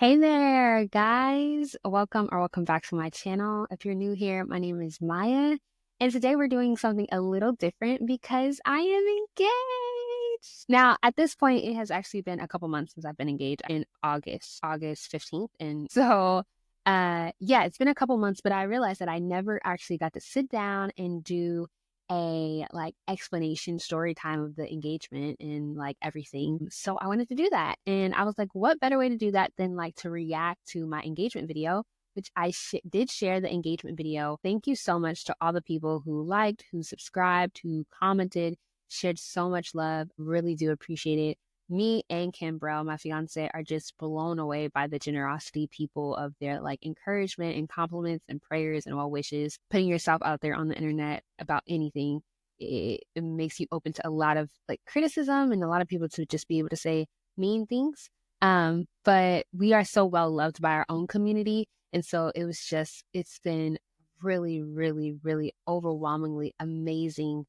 Hey there, guys. Welcome back to my channel. If you're new here, my name is Maya, and today we're doing something a little different because I am engaged. Now, at this point, it has actually been a couple months since I've been engaged in August 15th. And so, yeah, it's been a couple months, but I realized that I never actually got to sit down and do a explanation story time of the engagement and everything. So I wanted to do that. And I was like, what better way to do that than to react to my engagement video, which I did share the engagement video. Thank you so much to all the people who liked, who subscribed, who commented, shared so much love. Really do appreciate it. Me and Kimbrell, my fiance, are just blown away by the generosity people of their encouragement and compliments and prayers and well wishes. Putting yourself out there on the internet about anything, it makes you open to a lot of criticism and a lot of people to just be able to say mean things. But we are so well loved by our own community. And so it's been really, really, really overwhelmingly amazing.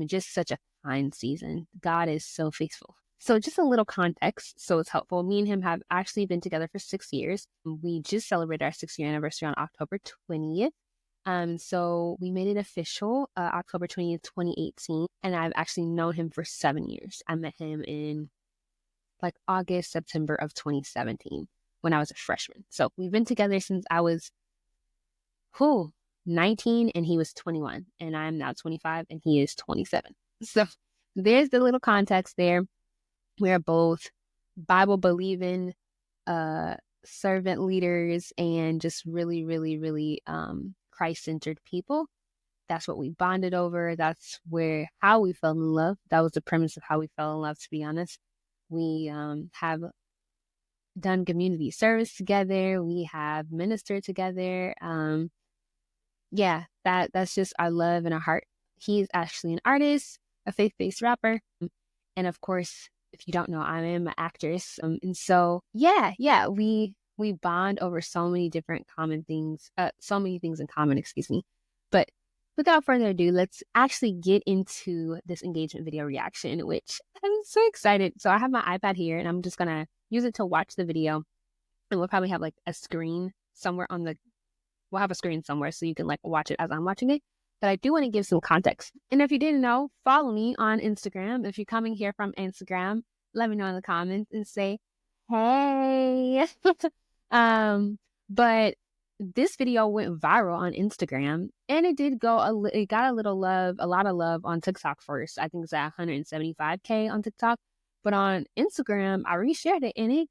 Just such a kind season. God is so faithful. So just a little context, so it's helpful. Me and him have actually been together for 6 years. We just celebrated our 6-year anniversary on October 20th. So we made it official October 20th, 2018. And I've actually known him for 7 years. I met him in August, September of 2017 when I was a freshman. So we've been together since I was 19 and he was 21. And I'm now 25 and he is 27. So there's the little context there. We are both Bible believing servant leaders and just really, really, really Christ-centered people. That's what we bonded over. That's how we fell in love. That was the premise of how we fell in love, to be honest. We have done community service together. We have ministered together. Yeah, that's just our love and our heart. He's actually an artist, a faith-based rapper. And of course, if you don't know, I am an actress. And so, yeah, we bond over so many different common things, so many things in common, excuse me. But without further ado, let's actually get into this engagement video reaction, which I'm so excited. So I have my iPad here and I'm just going to use it to watch the video. And we'll probably have a screen somewhere we'll have a screen somewhere so you can watch it as I'm watching it. But I do want to give some context. And if you didn't know, follow me on Instagram. If you're coming here from Instagram, let me know in the comments and say, hey. But this video went viral on Instagram and it got a lot of love on TikTok first. I think it's at 175K on TikTok. But on Instagram, I reshared it and it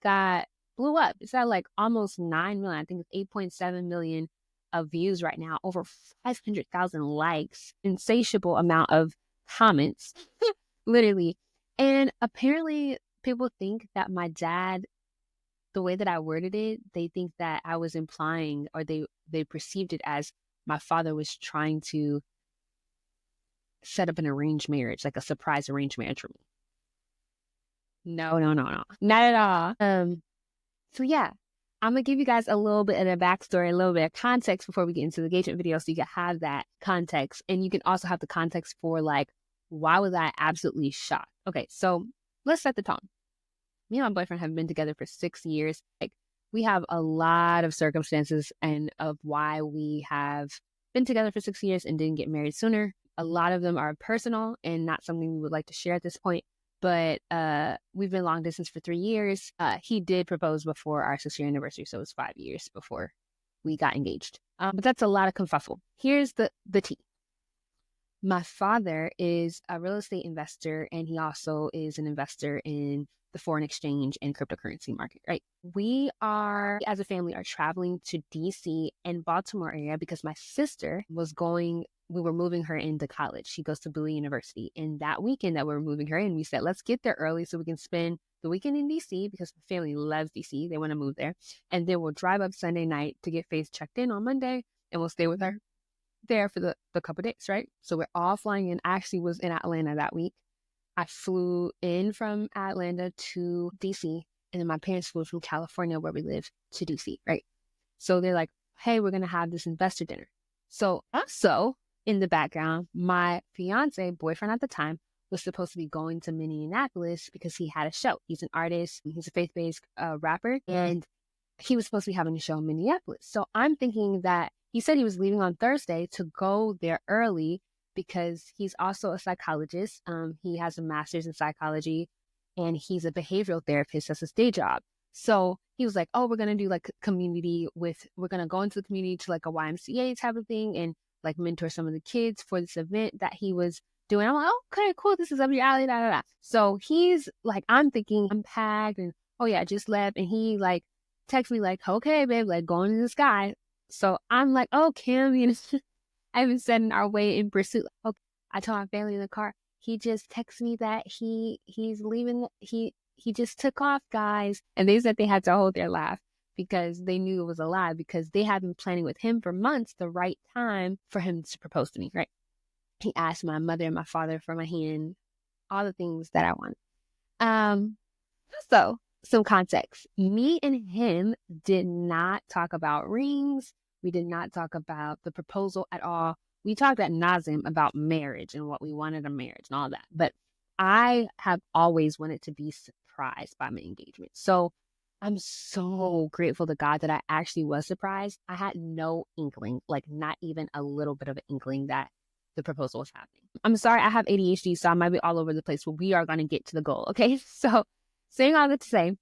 blew up. It's at almost 9 million. I think it's 8.7 million of views right now, over 500,000 likes, insatiable amount of comments, literally. And apparently people think that my dad, the way that I worded it, they think that I was implying, or they perceived it as my father was trying to set up an arranged marriage, like a surprise arranged marriage for me. No, not at all. So yeah, I'm going to give you guys a little bit of the backstory, a little bit of context before we get into the engagement video so you can have that context. And you can also have the context for why was I absolutely shocked? Okay, so let's set the tone. Me and my boyfriend have been together for 6 years. We have a lot of circumstances and of why we have been together for 6 years and didn't get married sooner. A lot of them are personal and not something we would like to share at this point. But we've been long distance for 3 years. He did propose before our 6-year anniversary, so it was 5 years before we got engaged. But that's a lot of kerfuffle. Here's the tea. My father is a real estate investor, and he also is an investor in the foreign exchange and cryptocurrency market, right? We are, as a family, are traveling to DC and Baltimore area because my sister we were moving her into college. She goes to Bowie University. And that weekend that we were moving her in, we said, let's get there early so we can spend the weekend in DC because the family loves DC. They want to move there. And then we'll drive up Sunday night to get Faith checked in on Monday. And we'll stay with her there for the couple days, right? So we're all flying in. I actually was in Atlanta that week. I flew in from Atlanta to DC. And then my parents flew from California, where we live, to DC, right? So they're like, hey, we're going to have this investor dinner. So also, in the background, my fiance, boyfriend at the time, was supposed to be going to Minneapolis because he had a show. He's an artist. He's a faith-based rapper. And he was supposed to be having a show in Minneapolis. So I'm thinking that he said he was leaving on Thursday to go there early because he's also a psychologist. He has a master's in psychology and he's a behavioral therapist. That's his day job. So he was like, oh, we're going to do like we're going to go into the community to like a YMCA type of thing and like mentor some of the kids for this event that he was doing. I'm like, oh, okay, cool. This is up your alley. Da, da, da. So he's like, I'm thinking I'm packed and oh yeah, I just left. And he like texts me like, okay, babe, like going in the sky. So I'm like, oh, Kim, you know, I've been setting our way in pursuit. Okay. I told my family in the car. He just texted me that he's leaving. He just took off, guys. And they said they had to hold their laugh because they knew it was a lie because they had been planning with him for months the right time for him to propose to me, right? He asked my mother and my father for my hand, all the things that I wanted. So some context. Me and him did not talk about rings. We did not talk about the proposal at all. We talked ad nauseum about marriage and what we wanted in marriage and all that. But I have always wanted to be surprised by my engagement. So I'm so grateful to God that I actually was surprised. I had no inkling, like not even a little bit of an inkling that the proposal was happening. I'm sorry, I have ADHD, so I might be all over the place, but we are going to get to the goal. Okay. So saying all that to say,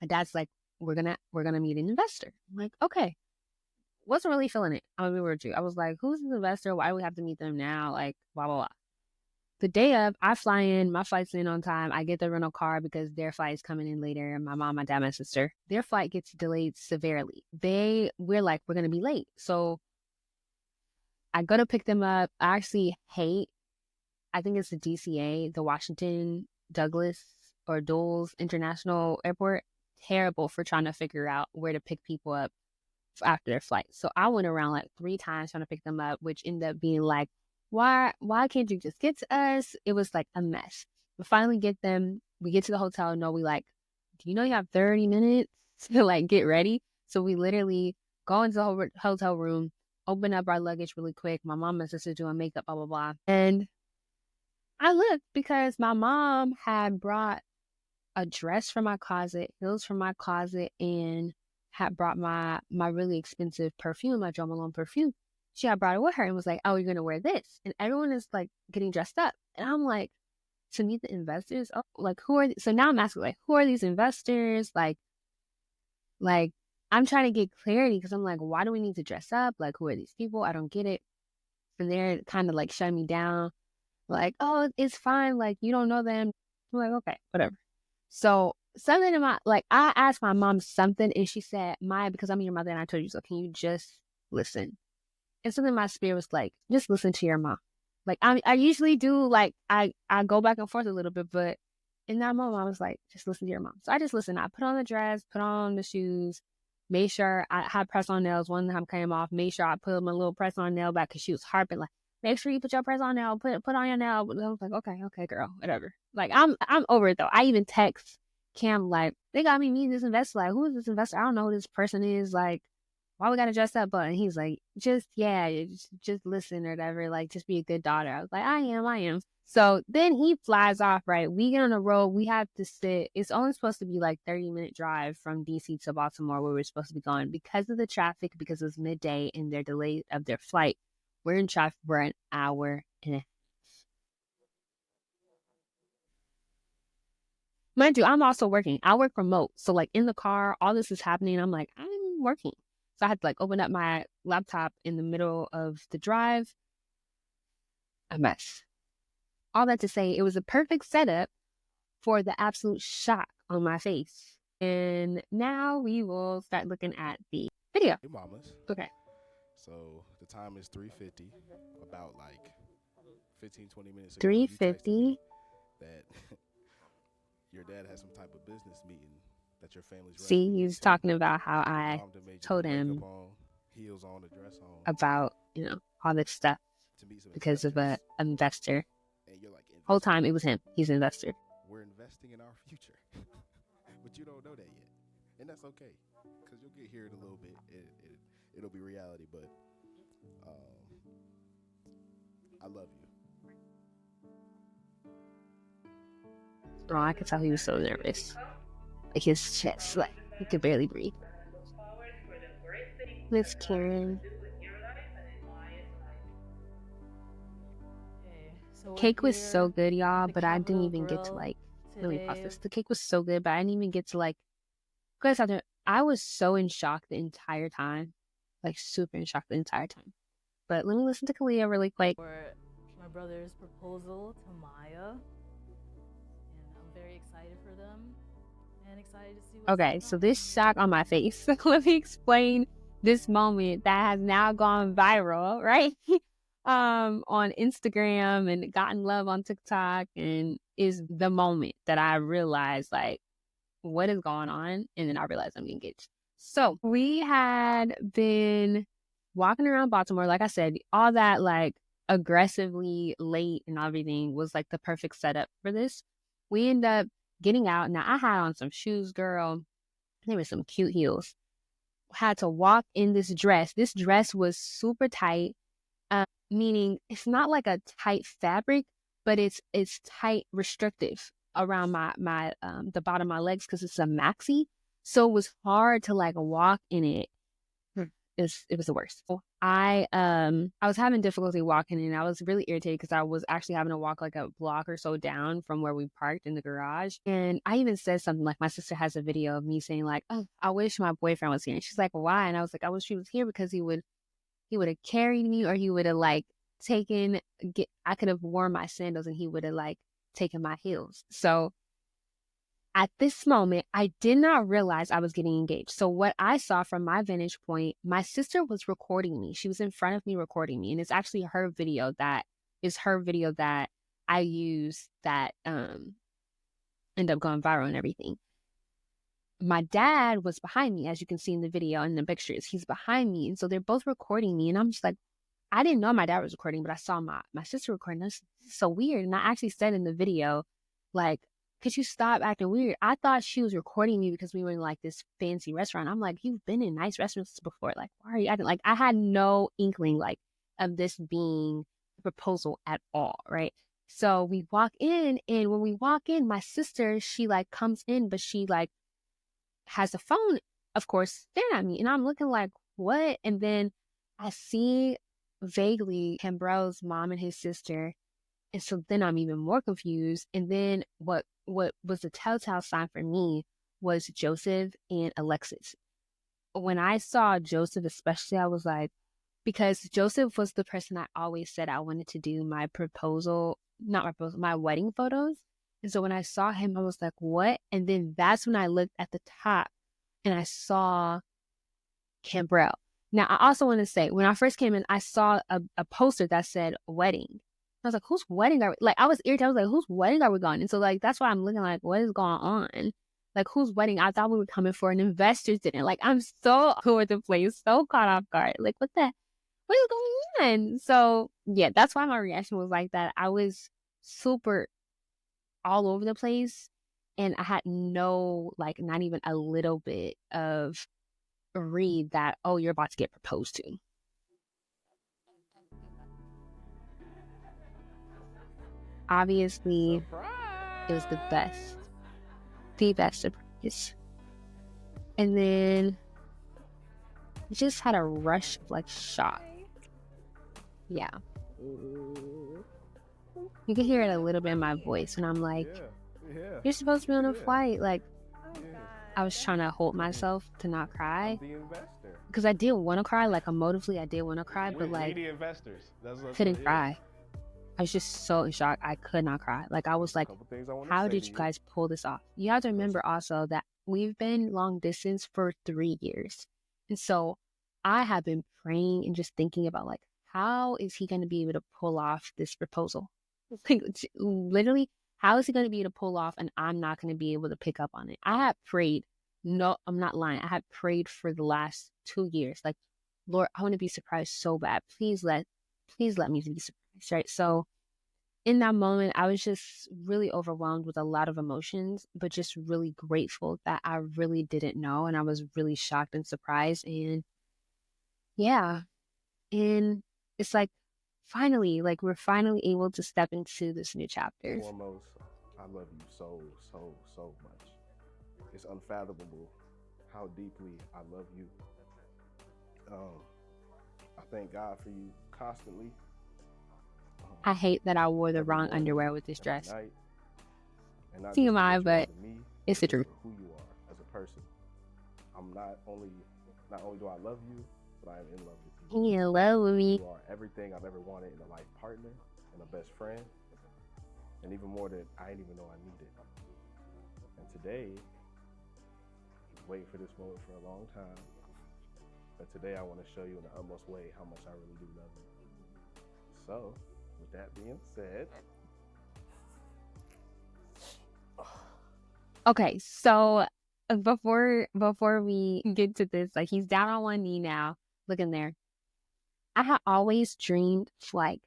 my dad's like, we're gonna meet an investor. I'm like, okay. Wasn't really feeling it. I'm gonna be real with you. I was like, who's this investor? Why do we have to meet them now? Like, blah, blah, blah. The day of, I fly in, my flight's in on time. I get the rental car because their flight is coming in later. My mom, my dad, my sister, their flight gets delayed severely. We're like, we're gonna be late. So I go to pick them up. I actually hate, I think it's the DCA, the Washington Douglas or Dulles International Airport. Terrible for trying to figure out where to pick people up after their flight. So I went around like 3 times trying to pick them up, which ended up being like, why can't you just get to us? It was like a mess. We finally get them. We get to the hotel. No, we like, do you know you have 30 minutes to like get ready? So we literally go into the hotel room, open up our luggage really quick. My mom and sister doing makeup, blah, blah, blah. And I looked because my mom had brought a dress from my closet, heels from my closet, and had brought my really expensive perfume, my Jo Malone perfume. She had brought it with her and was like, oh, you're going to wear this. And everyone is like getting dressed up. And I'm like, to meet the investors? Oh, like who are, so now I'm asking like, who are these investors? Like I'm trying to get clarity because I'm like, why do we need to dress up? Like, who are these people? I don't get it. And they're kind of like shutting me down. Like, oh, it's fine. Like, you don't know them. I'm like, okay, whatever. So something in my, like, I asked my mom something and she said, Maya, because I'm your mother and I told you so, can you just listen? And something in my spirit was like, just listen to your mom. Like, I usually do, like, I go back and forth a little bit, but in that moment, I was like, just listen to your mom. So I just listened. I put on the dress, put on the shoes, made sure I had press on nails. One time came off, made sure I put my little press on nail back because she was harping, like, make sure you put your press on nail, put on your nail. But I was like, okay, girl, whatever. Like, I'm over it though. I even text Cam like, they got me meeting this investor. Like, who is this investor? I don't know who this person is. Like, why we gotta dress up? But he's like, just listen or whatever. Like, just be a good daughter. I was like, I am. So then he flies off. Right, we get on the road. We have to sit. It's only supposed to be like 30-minute drive from DC to Baltimore, where we're supposed to be going because of the traffic. Because it's midday and they're delayed of their flight. We're in traffic for an hour and a half. Mind you, I'm also working. I work remote. So like in the car, all this is happening. I'm like, I'm working. So I had to like open up my laptop in the middle of the drive. A mess. All that to say, it was a perfect setup for the absolute shock on my face. And now we will start looking at the video. Hey, mamas. Okay. So the time is 3:50. About like 15-20 minutes ago, you texted 350. me that your dad has some type of business meeting that your family's rushing See, to get he's to. talking about how I Mom done made you told put makeup him on, heels on, a dress on about, all this stuff to meet some because of an investors. investor. And you're like, Whole investor? time it was him. He's an investor. We're investing in our future. But you don't know that yet. And that's okay. Because you'll get here in a little bit. It'll be reality. But I love you. Oh, I could tell he was so nervous. Like his chest, like he could barely breathe. Miss Karen. Okay, so we're Cake was so here good, y'all, at the but I didn't Capitol even get to Grill like, let me pause today. this. The cake was so good, but I didn't even get to like, guys out there, I was so in shock the entire time. Like super in shock the entire time. But let me listen to Kalia really quick. For my brother's proposal to Maya, and I'm very excited for them and excited to see what's Okay, so this shock on my face. Let me explain this moment that has now gone viral, right? On Instagram and gotten love on TikTok, and is the moment that I realized like what is going on, and then I realized I'm engaged. So we had been walking around Baltimore, like I said, all that like aggressively late and everything was like the perfect setup for this. We end up getting out. Now I had on some shoes, girl. There was some cute heels. Had to walk in this dress. This dress was super tight, meaning it's not like a tight fabric, but it's tight, restrictive around my the bottom of my legs because it's a maxi. So it was hard to like walk in it. It was the worst. So I was having difficulty walking and I was really irritated because I was actually having to walk like a block or so down from where we parked in the garage. And I even said something like my sister has a video of me saying like, "Oh, I wish my boyfriend was here." And she's like, "Why?" And I was like, "I wish he was here because he would have carried me or he would have like I could have worn my sandals and he would have like taken my heels." So at this moment, I did not realize I was getting engaged. So what I saw from my vantage point, my sister was recording me. She was in front of me recording me. And it's actually her video that I use that end up going viral and everything. My dad was behind me, as you can see in the video and the pictures. He's behind me. And so they're both recording me. And I'm just like, I didn't know my dad was recording, but I saw my sister recording. This is so weird. And I actually said in the video, like, could you stop acting weird? I thought she was recording me because we were in like this fancy restaurant. I'm like, you've been in nice restaurants before. Like, why are you acting like I had no inkling like of this being a proposal at all, right? So we walk in, and when we walk in, my sister, she like comes in, but she like has the phone, of course, staring at me. And I'm looking like, what? And then I see vaguely Cambrell's mom and his sister. And so then I'm even more confused. And then what was the telltale sign for me was Joseph and Alexis. When I saw Joseph, especially, I was like, because Joseph was the person I always said I wanted to do my proposal, not my proposal, my wedding photos. And so when I saw him, I was like, what? And then that's when I looked at the top and I saw Cambrell. Now, I also want to say, when I first came in, I saw a poster that said wedding. I was like, whose wedding are we? Like, I was irritated. I was like, whose wedding are we going? And so, like, that's why I'm looking like, what is going on? Like, whose wedding? I thought we were coming for an investor's dinner. Like, I'm so over the place, so caught off guard. Like, what is going on? So, yeah, that's why my reaction was like that. I was super all over the place. And I had no, like, not even a little bit of read that, oh, you're about to get proposed to. Obviously, it was the best surprise. And then I just had a rush of like shock. Yeah. You can hear it a little bit in my voice when I'm like, you're supposed to be on a flight. Like, I was trying to hold myself to not cry. Because I did want to cry, like emotively, I did want to cry, but like, I couldn't cry. I was just so in shock. I could not cry. Like, I was like, how did you guys pull this off? You have to remember also that we've been long distance for 3 years. And so I have been praying and just thinking about, like, how is he going to be able to pull off this proposal? Like, literally, how is he going to be able to pull off and I'm not going to be able to pick up on it? I have prayed. No, I'm not lying. I have prayed for the last 2 years. Like, Lord, I want to be surprised so bad. Please let me be surprised. Right. So in that moment, I was just really overwhelmed with a lot of emotions, but just really grateful that I really didn't know. And I was really shocked and surprised. And yeah. And it's like, finally, like we're finally able to step into this new chapter. Foremost, I love you so, so, so much. It's unfathomable how deeply I love you. I thank God for you constantly. I hate that I wore the Every wrong morning, underwear with this every dress. night, and not just for TMI, what you but are to me, it's the truth. for who you are as a person. I'm not only do I love you, but I am in love with you. He in love with me. You are everything I've ever wanted in a life partner and a best friend, and even more that I didn't even know I needed. And today, I was waiting for this moment for a long time, but today I want to show you in the utmost way how much I really do love you. So, with that being said, Okay, so before we get to this, like, he's down on one knee now, looking there. I had always dreamed of, like,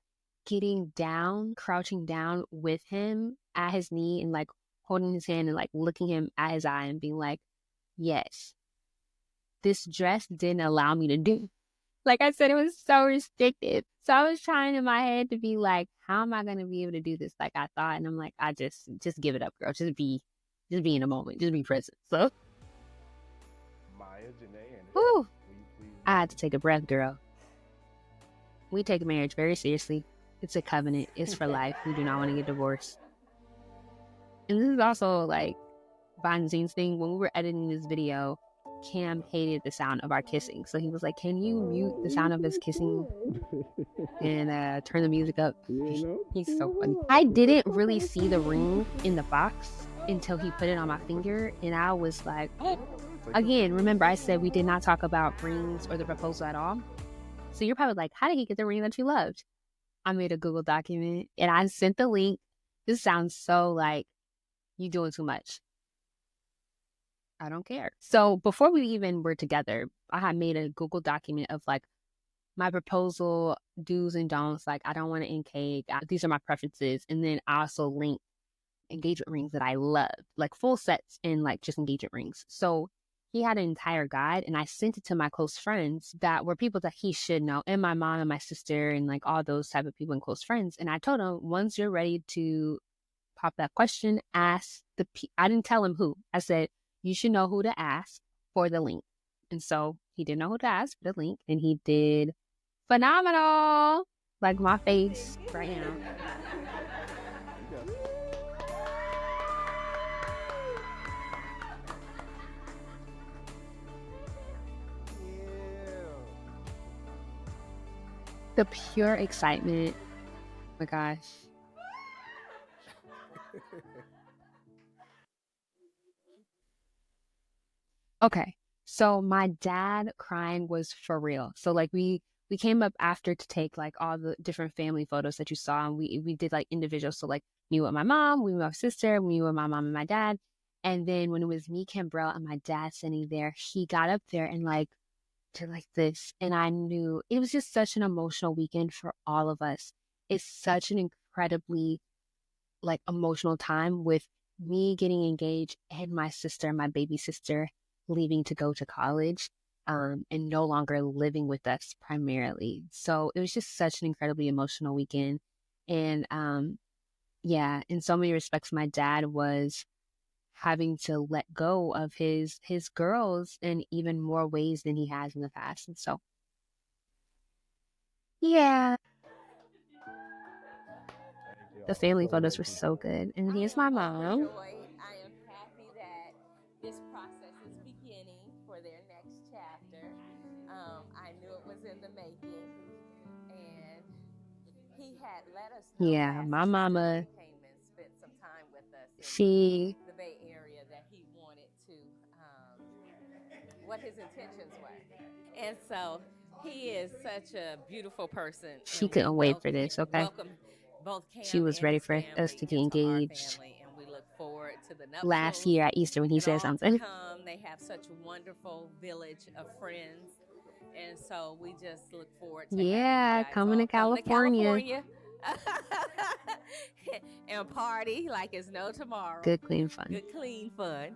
getting down, crouching down with him at his knee and like holding his hand and like looking him at his eye and being like, yes, this dress didn't allow me to do. Like I said, it was so restricted. So I was trying in my head to be like, how am I going to be able to do this like I thought? And I'm like, I just give it up, girl. Just be in a moment. Just be present. So, Maia, Janae, and whew, please I had to take a breath, girl. We take marriage very seriously. It's a covenant. It's for life. We do not want to get divorced. And this is also like behind the scenes thing. When we were editing this video, Cam hated the sound of our kissing. So he was like, can you mute the sound of us kissing and turn the music up? He's so funny. I didn't really see the ring in the box until he put it on my finger. And I was like, oh. Again, remember I said we did not talk about rings or the proposal at all. So you're probably like, how did he get the ring that you loved? I made a Google document and I sent the link. This sounds so like you doing too much. I don't care. So before we even were together, I had made a Google document of like my proposal do's and don'ts. Like, I don't want to end cake. These are my preferences. And then I also linked engagement rings that I love, like full sets and like just engagement rings. So he had an entire guide and I sent it to my close friends that were people that he should know, and my mom and my sister and like all those type of people and close friends. And I told him, once you're ready to pop that question, ask I didn't tell him who. I said, you should know who to ask for the link. And so he didn't know who to ask for the link, and he did phenomenal. Like my face right now. The pure excitement. Oh my gosh. Okay. So my dad crying was for real. So like we came up after to take like all the different family photos that you saw, and we did like individual. So like me with my mom, we with my sister, me with my mom and my dad. And then when it was me, Kimbrell, and my dad sitting there, he got up there and like did like this. And I knew it was just such an emotional weekend for all of us. It's such an incredibly like emotional time with me getting engaged and my sister, my baby sister, leaving to go to college and no longer living with us primarily. So it was just such an incredibly emotional weekend. And yeah, in so many respects, my dad was having to let go of his girls in even more ways than he has in the past. And so, yeah. The family photos were so good. And here's my mom. I am happy that this process is beginning for their next chapter. I knew it was in the making. And he had let us know yeah, my mama came and spent some time with us in the Bay Area that he wanted to, what his intentions were. And so he is such a beautiful person. She couldn't wait for this, okay? Welcome both Cam she was ready for us to get engaged and we look forward to the nuptials. Last year at Easter when he said something. They have such a wonderful village of friends. And so we just look forward to coming to California. And party like it's no tomorrow. Good, clean fun. Good, clean fun.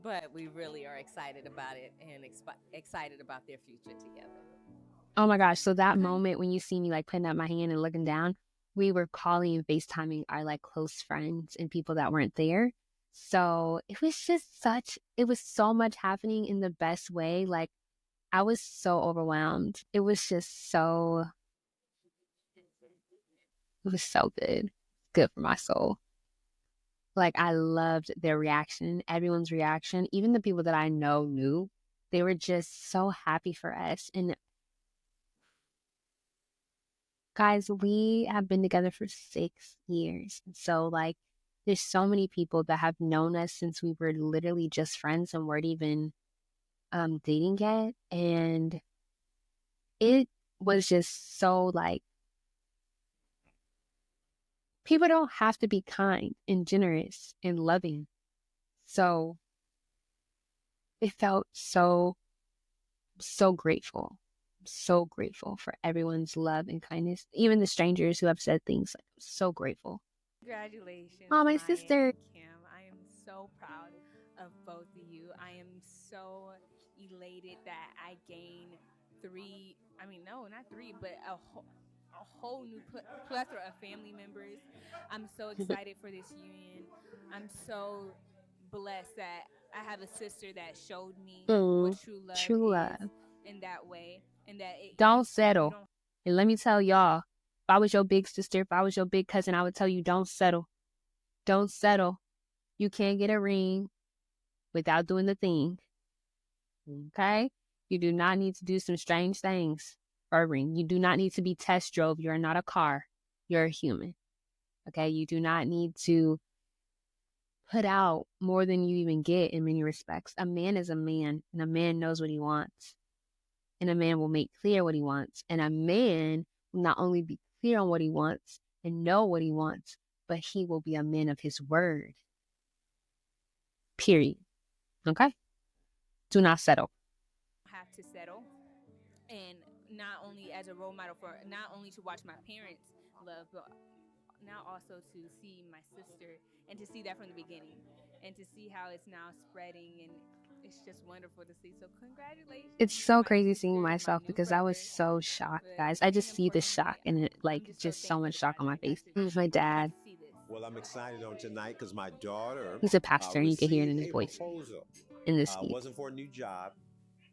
But we really are excited about it and excited about their future together. Oh my gosh. So that moment when you see me like putting up my hand and looking down, we were calling and FaceTiming our like close friends and people that weren't there. So it was just it was so much happening in the best way. Like I was so overwhelmed. It was just so, it was so good. Good for my soul. Like, I loved their reaction, everyone's reaction, even the people that I know knew. They were just so happy for us. And guys, we have been together for 6 years. So, like, there's so many people that have known us since we were literally just friends and weren't even dating yet. And it was just so like, people don't have to be kind and generous and loving. So it felt so, so grateful. So grateful for everyone's love and kindness. Even the strangers who have said things, like, so grateful. Congratulations, Oh, my Maya sister. and Kim. I am so proud of both of you. I am so elated that I gained three, I mean, no, not three, but a whole new plethora of family members. I'm so excited for this union. I'm so blessed that I have a sister that showed me what true love True is love. in that way, and that Don't you settle. don't. And let me tell y'all, if I was your big sister, if I was your big cousin, I would tell you, don't settle. Don't settle. You can't get a ring without doing the thing. Okay? You do not need to do some strange things for a ring. You do not need to be test drove. You're not a car. You're a human. Okay? You do not need to put out more than you even get in many respects. A man is a man, and a man knows what he wants. And a man will make clear what he wants. And a man will not only be clear on what he wants and know what he wants, but he will be a man of his word. Period. Okay? Do not settle. Have to settle, and not only as a role model for not only to watch my parents love, but now also to see my sister and to see that from the beginning and to see how it's now spreading, and it's just wonderful to see. So It's congratulations to so my crazy seeing sisters, my myself new because I was brothers. so shocked, But guys. I and just see the shock importantly, and it, I'm like, just so just so much thankful shock God on that my I got face. to This is my dad. see this. Well, I'm excited on tonight because my daughter He's a pastor and you can hear it in received his a voice, proposal. in this speech. Wasn't for a new job,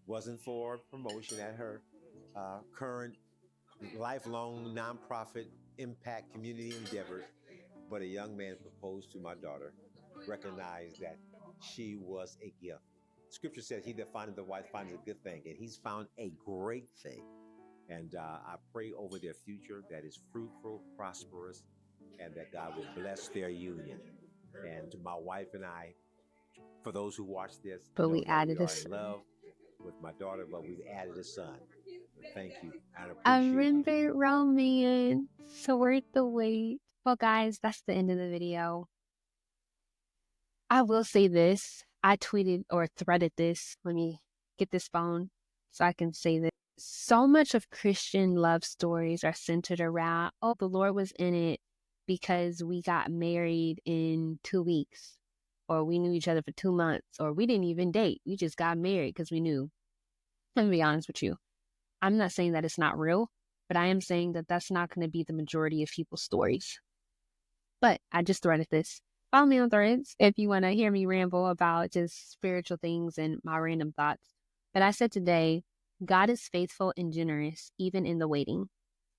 wasn't for promotion at her current lifelong nonprofit impact community endeavors, but a young man proposed to my daughter, recognized that she was a gift. Scripture says, "He that findeth a wife finds a good thing," and he's found a great thing. And I pray over their future that is fruitful, prosperous, and that God will bless their union. And to my wife and I, for those who watch this, But know we that we added are this. in love with my daughter, but we've added a son. Thank you and I appreciate you. remember romance. So worth the wait. Well, guys, that's the end of the video. I will say this. I tweeted or threaded this. Let me get this phone so I can say this. So much of Christian love stories are centered around, oh, the Lord was in it because we got married in 2 weeks, or we knew each other for 2 months, or we didn't even date. We just got married because we knew. Let me be honest with you. I'm not saying that it's not real, but I am saying that that's not going to be the majority of people's stories. But I just threaded this. Follow me on Threads if you want to hear me ramble about just spiritual things and my random thoughts. But I said today, God is faithful and generous, even in the waiting.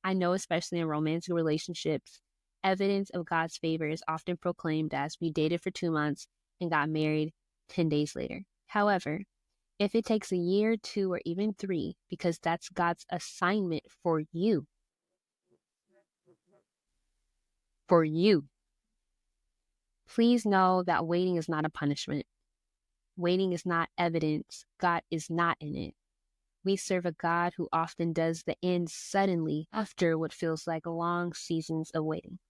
I know, especially in romantic relationships, evidence of God's favor is often proclaimed as we dated for 2 months and got married 10 days later. However, if it takes a year, 2, or even 3, because that's God's assignment for you, please know that waiting is not a punishment. Waiting is not evidence God is not in it. We serve a God who often does the end suddenly after what feels like long seasons of waiting.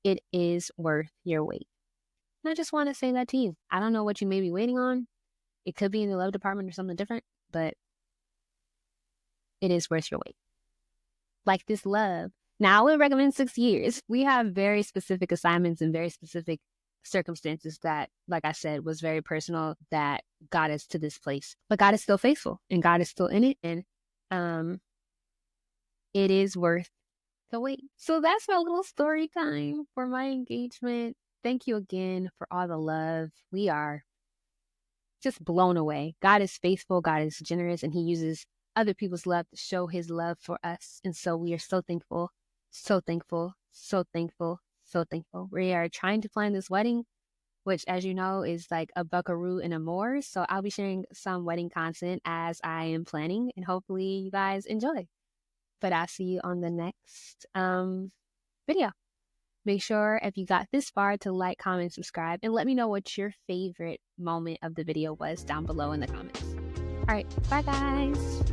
It is worth your wait. And I just want to say that to you. I don't know what you may be waiting on. It could be in the love department or something different, but it is worth your wait. Like this love. Now, I would recommend 6 years. We have very specific assignments and very specific circumstances that, like I said, was very personal that got us to this place. But God is still faithful and God is still in it. And it is worth the wait. So that's my little story time for my engagement. Thank you again for all the love. We are just blown away. God is faithful, God is generous, and he uses other people's love to show his love for us. And so we are so thankful, so thankful, so thankful, so thankful. We are trying to plan this wedding, which, as you know, is like a buckaroo and a more. So I'll be sharing some wedding content as I am planning, and hopefully you guys enjoy. But I'll see you on the next video. Make sure if you got this far to like, comment, subscribe, and let me know what your favorite moment of the video was down below in the comments. All right, bye guys.